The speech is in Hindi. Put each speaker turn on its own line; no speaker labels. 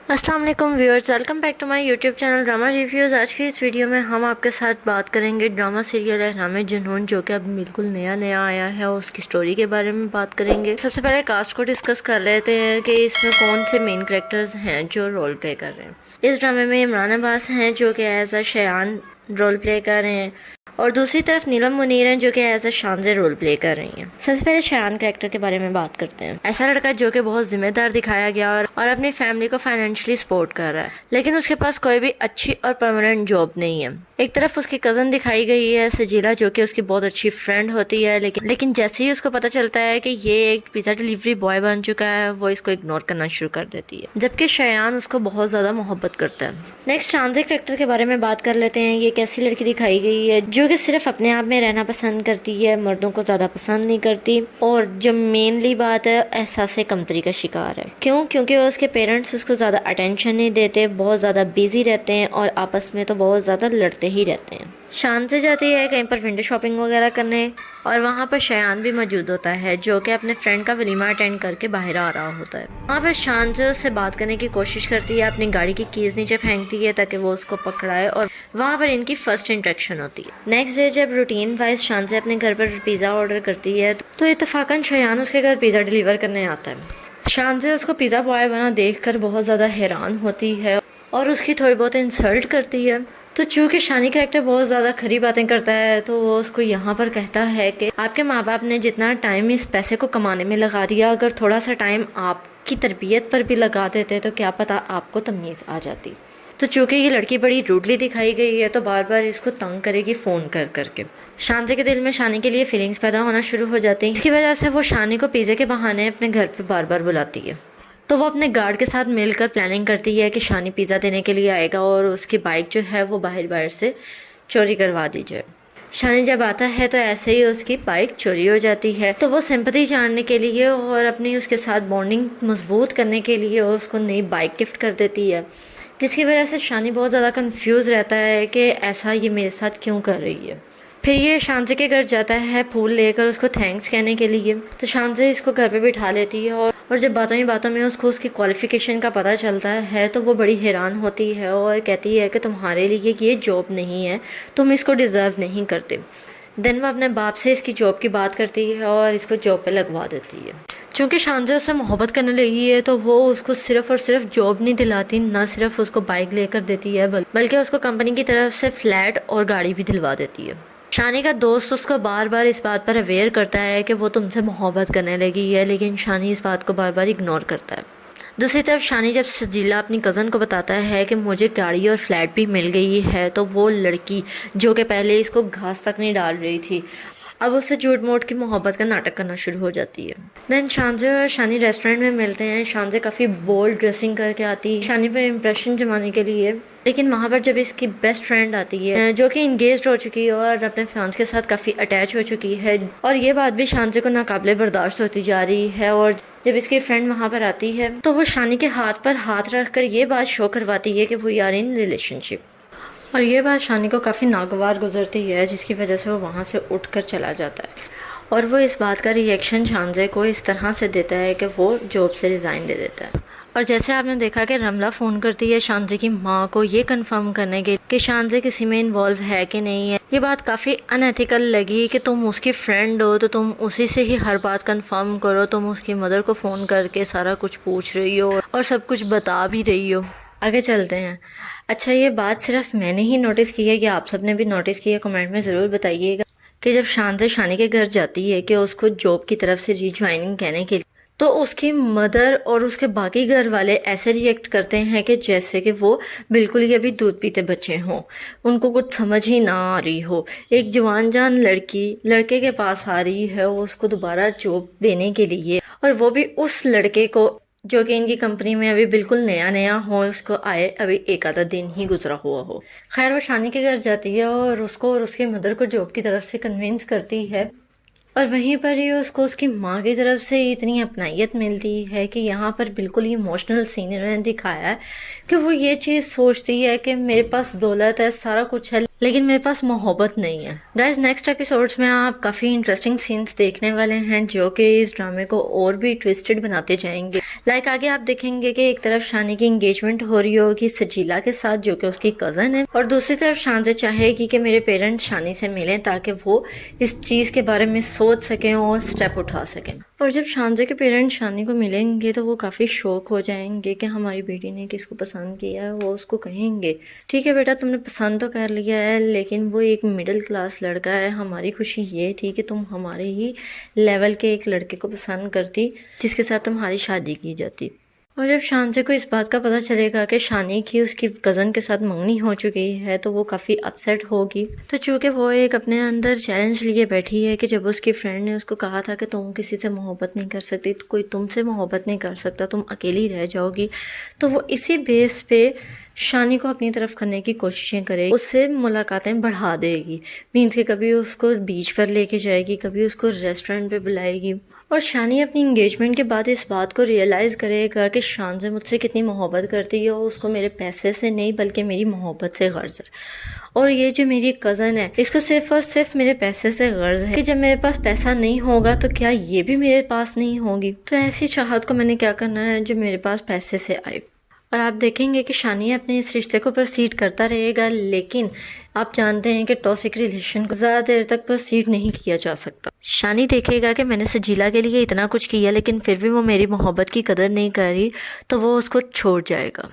अस्सलाम वालेकुम viewers, welcome back to my YouTube channel drama reviews. आज की इस वीडियो में हम आपके साथ बात करेंगे ड्रामा सीरियल अहराम जुनून, जो कि अब बिल्कुल नया नया आया है और उसकी स्टोरी के बारे में बात करेंगे। सबसे पहले कास्ट को डिस्कस कर लेते हैं कि इसमें कौन से मेन कैरेक्टर्स हैं जो रोल प्ले कर रहे हैं। इस ड्रामे में इमरान अब्बास हैं जो कि as a Shayan role play कर रहे हैं, और दूसरी तरफ नीलम मुनीर हैं जो कि as a Shanzay role play कर रही हैं। सबसे पहले शयान कैरेक्टर के बारे में बात करते हैं। ऐसा लड़का जो कि बहुत जिम्मेदार दिखाया गया और अपनी फैमिली को फाइनेंशियली सपोर्ट कर रहा है, लेकिन उसके पास कोई भी अच्छी और परमानेंट जॉब नहीं है। एक तरफ उसकी कज़न दिखाई गई है सजीला, जो कि उसकी बहुत अच्छी फ्रेंड होती है, लेकिन जैसे ही उसको पता चलता है कि ये एक पिज़्ज़ा डिलीवरी बॉय बन चुका है, वो इसको इग्नोर करना शुरू कर देती है, जबकि शयान उसको बहुत ज़्यादा मोहब्बत करता है। नेक्स्ट शानजे कैरेक्टर के बारे में बात कर लेते हैं। ये एक ऐसी लड़की दिखाई गई है जो कि सिर्फ अपने आप में रहना पसंद करती है, मर्दों को ज़्यादा पसंद नहीं करती, और जो मेनली बात है एहसास कमतरी का शिकार है। क्योंकि उसके पेरेंट्स उसको ज़्यादा अटेंशन नहीं देते, बहुत ज़्यादा बिजी रहते हैं और आपस में तो बहुत ज़्यादा लड़ते ही रहते हैं। शान से जाती है कहीं पर विंडो शॉपिंग वगैरह करने, और वहाँ पर शयान भी मौजूद होता है जो कि अपने फ्रेंड का वलीमा अटेंड करके बाहर आ रहा होता है। वहाँ पर शान से उससे बात करने की कोशिश करती है, अपनी गाड़ी की कीज नीचे फेंकती है ताकि वो उसको पकड़ाए, और वहाँ पर इनकी फर्स्ट इंटरेक्शन होती है। नेक्स्ट डे जब रूटीन वाइज शान से अपने घर पर पिज़्ज़ा ऑर्डर करती है तो इत्तेफाकन शयान उसके घर पिज़्ज़ा डिलीवर करने आता है। शान से उसको पिज़्ज़ा बॉय बना देखकर बहुत ज़्यादा हैरान होती है और उसकी थोड़ी बहुत इंसल्ट करती है। तो चूँकि शानी कैरेक्टर बहुत ज़्यादा खरी बातें करता है, तो वो उसको यहाँ पर कहता है कि आपके माँ बाप ने जितना टाइम इस पैसे को कमाने में लगा दिया, अगर थोड़ा सा टाइम आपकी तरबियत पर भी लगा देते तो क्या पता आपको तमीज़ आ जाती। तो चूँकि ये लड़की बड़ी रूडली दिखाई गई है, तो बार बार इसको तंग करेगी फ़ोन कर करके। शांति के दिल में शानी के लिए फीलिंग्स पैदा होना शुरू हो जाती हैं। इसकी वजह से वो शानी को पिज़्ज़े के बहाने अपने घर पर बार बार बुलाती है। तो वो अपने गार्ड के साथ मिलकर प्लानिंग करती है कि शानी पिज़्ज़ा देने के लिए आएगा और उसकी बाइक जो है वो बाहर से चोरी करवा दी जाए। शानी जब आता है तो ऐसे ही उसकी बाइक चोरी हो जाती है, तो वो सिंपैथी जानने के लिए और अपनी उसके साथ बॉन्डिंग मजबूत करने के लिए उसको नई बाइक गिफ्ट कर देती है, जिसकी वजह से शानी बहुत ज़्यादा कंफ्यूज रहता है कि ऐसा ये मेरे साथ क्यों कर रही है। फिर ये शांति के घर जाता है फूल लेकर उसको थैंक्स कहने के लिए। तो शांति इसको घर पे बिठा लेती है और जब बातों ही बातों में उसको उसकी क्वालिफ़िकेशन का पता चलता है तो वो बड़ी हैरान होती है और कहती है कि तुम्हारे लिए ये जॉब नहीं है, तुम इसको डिज़र्व नहीं करते। देन वो अपने बाप से इसकी जॉब की बात करती है और इसको जॉब पे लगवा देती है। चूँकि शांति उससे मोहब्बत करने लगी है, तो वो उसको सिर्फ और सिर्फ जॉब नहीं दिलाती, ना सिर्फ उसको बाइक लेकर देती है, बल्कि उसको कंपनी की तरफ से फ्लैट और गाड़ी भी दिलवा देती है। शानी का दोस्त उसको बार बार इस बात पर अवेयर करता है कि वो तुमसे मोहब्बत करने लगी है, लेकिन शानी इस बात को बार बार इग्नोर करता है। दूसरी तरफ शानी जब सजीला अपनी कज़न को बताता है कि मुझे गाड़ी और फ्लैट भी मिल गई है, तो वो लड़की जो कि पहले इसको घास तक नहीं डाल रही थी, अब उससे झूठ मूठ की मोहब्बत का नाटक करना शुरू हो जाती है। देन शानजे और शानी रेस्टोरेंट में मिलते हैं। शानजे काफ़ी बोल्ड ड्रेसिंग करके आती है शानी पर इम्प्रेशन जमाने के लिए, लेकिन वहाँ पर जब इसकी बेस्ट फ्रेंड आती है जो कि इंगेज्ड हो चुकी है और अपने फ्रेंड्स के साथ काफ़ी अटैच हो चुकी है, और ये बात भी शानजे को नाकाबिले बर्दाश्त होती जा रही है, और जब इसकी फ्रेंड वहाँ पर आती है तो वो शानी के हाथ पर हाथ रख कर ये बात शो करवाती है कि वो यार इन रिलेशनशिप, और ये बात शानी को काफ़ी नागवार गुजरती है, जिसकी वजह से वो वहाँ से उठकर चला जाता है। और वो इस बात का रिएक्शन शानजे को इस तरह से देता है कि वो जॉब से रिज़ाइन दे देता है। और जैसे आपने देखा कि रमला फ़ोन करती है शानजे की माँ को ये कंफर्म करने के कि शानजे किसी में इन्वॉल्व है कि नहीं है। ये बात काफ़ी अनएथिकल लगी कि तुम उसकी फ्रेंड हो तो तुम उसी से ही हर बात कंफर्म करो, तुम उसकी मदर को फ़ोन करके सारा कुछ पूछ रही हो और सब कुछ बता भी रही हो। आगे चलते हैं। अच्छा, ये बात सिर्फ मैंने ही नोटिस की है कि आप सब ने भी नोटिस की है? कमेंट में ज़रूर बताइएगा कि जब शानजे शानी के घर जाती है कि उसको जॉब की तरफ से रीज्वाइनिंग कहने के लिए, तो उसकी मदर और उसके बाकी घर वाले ऐसे रिएक्ट करते हैं कि जैसे कि वो बिल्कुल ही अभी दूध पीते बच्चे हों, उनको कुछ समझ ही ना आ रही हो। एक जवान जान लड़की लड़के के पास आ रही है उसको दोबारा जॉब देने के लिए, और वो भी उस लड़के को जो कि इनकी कंपनी में अभी बिल्कुल नया नया हो, उसको आए अभी एक आधा दिन ही गुजरा हुआ हो। खैर वो शानी के घर जाती है और उसको और उसके मदर को जॉब की तरफ से कन्विंस करती है, और वहीं पर ही उसको उसकी माँ की तरफ से इतनी अपनाइयत मिलती है कि यहाँ पर बिल्कुल इमोशनल सीन ने दिखाया है कि वो ये चीज़ सोचती है कि मेरे पास दौलत है, सारा कुछ है, लेकिन मेरे पास मोहब्बत नहीं है। गाइज नेक्स्ट एपिसोड्स में आप काफ़ी इंटरेस्टिंग सीन्स देखने वाले हैं जो कि इस ड्रामे को और भी ट्विस्टेड बनाते जाएंगे। लाइक आगे आप देखेंगे कि एक तरफ शानी की एंगेजमेंट हो रही होगी सजीला के साथ जो कि उसकी कज़न है, और दूसरी तरफ शानज़े चाहेगी कि मेरे पेरेंट्स शानी से मिलें ताकि वो इस चीज़ के बारे में सोच सकें और स्टेप उठा सकें। और जब शानज़े के पेरेंट्स शानी को मिलेंगे तो वो काफ़ी शौक हो जाएंगे कि हमारी बेटी ने किसको पसंद किया है। वो उसको कहेंगे ठीक है बेटा, तुमने पसंद तो कर लिया है, लेकिन वो एक मिडिल क्लास लड़का है। हमारी खुशी ये थी कि तुम हमारे ही लेवल के एक लड़के को पसंद करती जिसके साथ तुम्हारी शादी की जाती। और जब शानज़े को इस बात का पता चलेगा कि शानी की उसकी कज़न के साथ मंगनी हो चुकी है तो वो काफ़ी अपसेट होगी। तो चूँकि वो एक अपने अंदर चैलेंज लिए बैठी है कि जब उसकी फ्रेंड ने उसको कहा था कि तुम किसी से मोहब्बत नहीं कर सकती, तो कोई तुमसे मोहब्बत नहीं कर सकता, तुम अकेली रह जाओगी, तो वो इसी बेस पे शानी को अपनी तरफ करने की कोशिशें करेगी, उससे मुलाकातें बढ़ा देगी। मीन्स के कभी उसको बीच पर लेके जाएगी, कभी उसको रेस्टोरेंट पे बुलाएगी। और शानी अपनी इंगेजमेंट के बाद इस बात को रियलाइज़ करेगा कि शानज़े मुझसे कितनी मोहब्बत करती है और उसको मेरे पैसे से नहीं बल्कि मेरी मोहब्बत से गर्ज है। और ये जो मेरी कज़न है इसको सिर्फ और सिर्फ मेरे पैसे से गर्ज है कि जब मेरे पास पैसा नहीं होगा तो क्या ये भी मेरे पास नहीं होगी। तो ऐसी चाहत को मैंने क्या करना है जो मेरे पास पैसे से आए। और आप देखेंगे कि शानी अपने इस रिश्ते को प्रोसीड करता रहेगा, लेकिन आप जानते हैं कि टॉक्सिक रिलेशन को ज़्यादा देर तक प्रोसीड नहीं किया जा सकता। शानी देखेगा कि मैंने सजीला के लिए इतना कुछ किया लेकिन फिर भी वो मेरी मोहब्बत की कदर नहीं कर रही, तो वो उसको छोड़ जाएगा।